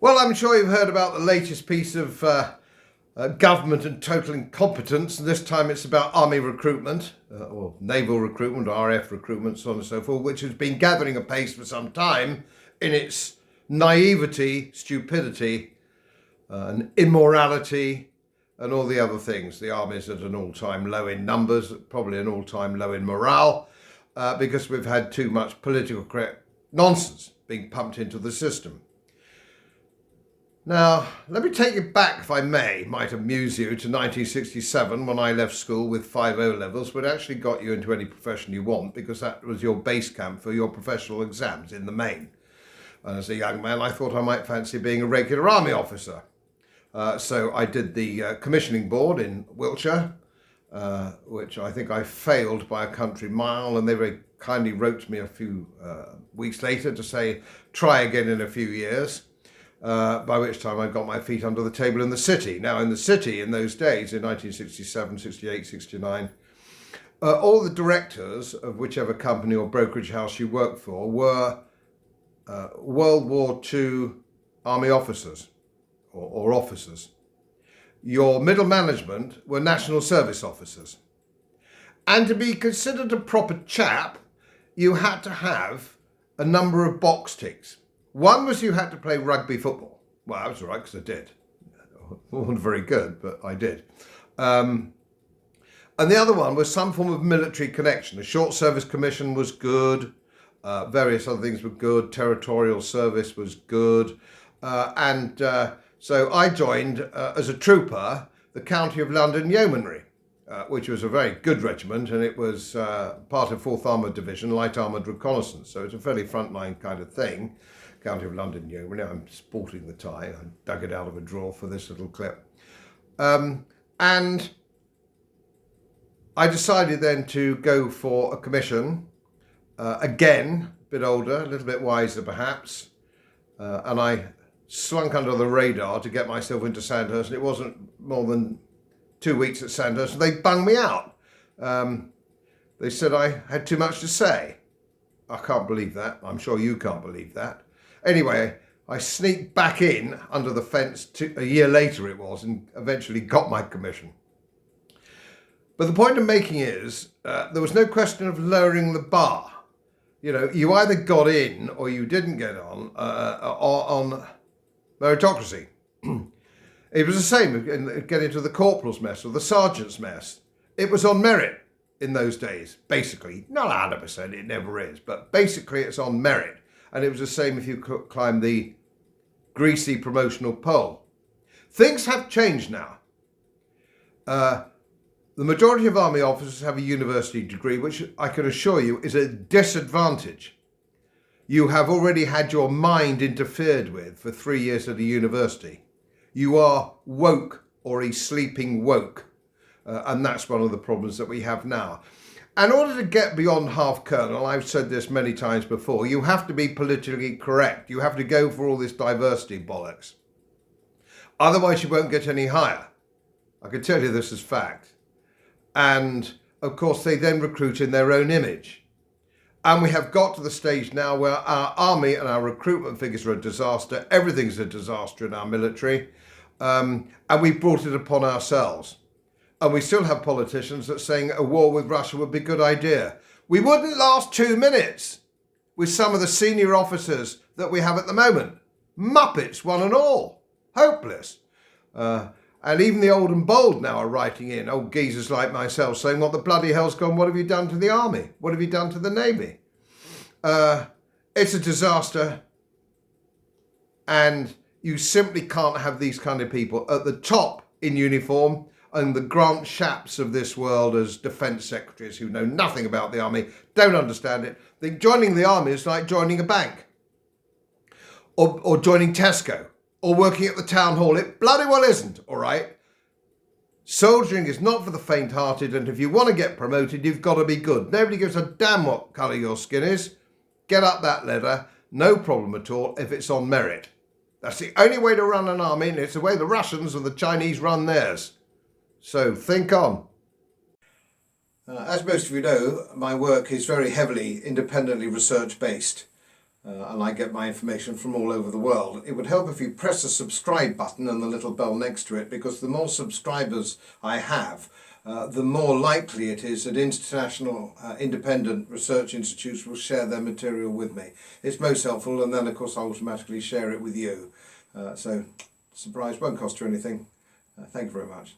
Well, I'm sure you've heard about the latest piece of government and total incompetence, and this time it's about army recruitment, or naval recruitment, or RF recruitment, so on and so forth, which has been gathering a pace for some time in its naivety, stupidity, and immorality, and all the other things. The army's at an all-time low in numbers, probably an all-time low in morale, because we've had too much political correct nonsense being pumped into the system. Now, let me take you back, if I may, might amuse you, to 1967 when I left school with 5 O-levels, but actually got you into any profession you want because that was your base camp for your professional exams in the main. And as a young man, I thought I might fancy being a regular army officer. So I did the commissioning board in Wiltshire, which I think I failed by a country mile, and they very kindly wrote to me a few weeks later to say, try again in a few years. By which time I got my feet under the table in the city. Now, in the city in those days, in 1967, 68, 69, all the directors of whichever company or brokerage house you worked for were World War II army officers or officers. Your middle management were national service officers. And to be considered a proper chap, you had to have a number of box ticks. One was you had to play rugby football. Well, that was all right because I did. It wasn't very good, but I did. And the other one was some form of military connection. The short service commission was good. Various other things were good. Territorial service was good. So I joined as a trooper the County of London Yeomanry, which was a very good regiment, and it was part of 4th Armoured Division, Light Armoured Reconnaissance. So it's a fairly frontline kind of thing. County of London Yeomanry. I'm sporting the tie. I dug it out of a drawer for this little clip. And I decided then to go for a commission. Again, a bit older, a little bit wiser perhaps. And I slunk under the radar to get myself into Sandhurst. And it wasn't more than 2 weeks at Sandhurst. And they bunged me out. They said I had too much to say. I can't believe that. I'm sure you can't believe that. Anyway, I sneaked back in under the fence a year later it was, and eventually got my commission. But the point I'm making is there was no question of lowering the bar. You know, you either got in or you didn't get on meritocracy. It was the same in getting to the corporal's mess or the sergeant's mess. It was on merit in those days, basically. Not 100%, it never is, but basically it's on merit. And it was the same if you climbed the greasy promotional pole. Things have changed now. The majority of army officers have a university degree, which I can assure you is a disadvantage. You have already had your mind interfered with for 3 years at a university. You are woke or a sleeping woke. And that's one of the problems that we have now. In order to get beyond half colonel, I've said this many times before, you have to be politically correct. You have to go for all this diversity bollocks. Otherwise, you won't get any higher. I can tell you this as fact. And of course, they then recruit in their own image. And we have got to the stage now where our army and our recruitment figures are a disaster. Everything's a disaster in our military. And we've brought it upon ourselves. And we still have politicians that are saying a war with Russia would be a good idea. We wouldn't last 2 minutes with some of the senior officers that we have at the moment. Muppets, one and all. Hopeless. And even the old and bold now are writing in, old geezers like myself, saying, what the bloody hell's gone? What have you done to the army? What have you done to the navy? It's a disaster. And you simply can't have these kind of people at the top in uniform and the Grant Shapps of this world as defence secretaries who know nothing about the army, don't understand it. Think joining the army is like joining a bank or joining Tesco or working at the town hall. It bloody well isn't, all right? Soldiering is not for the faint-hearted, and if you want to get promoted, you've got to be good. Nobody gives a damn what colour your skin is. Get up that ladder, no problem at all, if it's on merit. That's the only way to run an army, and it's the way the Russians and the Chinese run theirs. So think on. As most of you know, my work is very heavily independently research based. and I get my information from all over the world. It would help if you press the subscribe button and the little bell next to it, because the more subscribers I have, the more likely it is that international independent research institutes will share their material with me. It's most helpful, and then of course I automatically share it with you. So surprise, won't cost you anything. Thank you very much.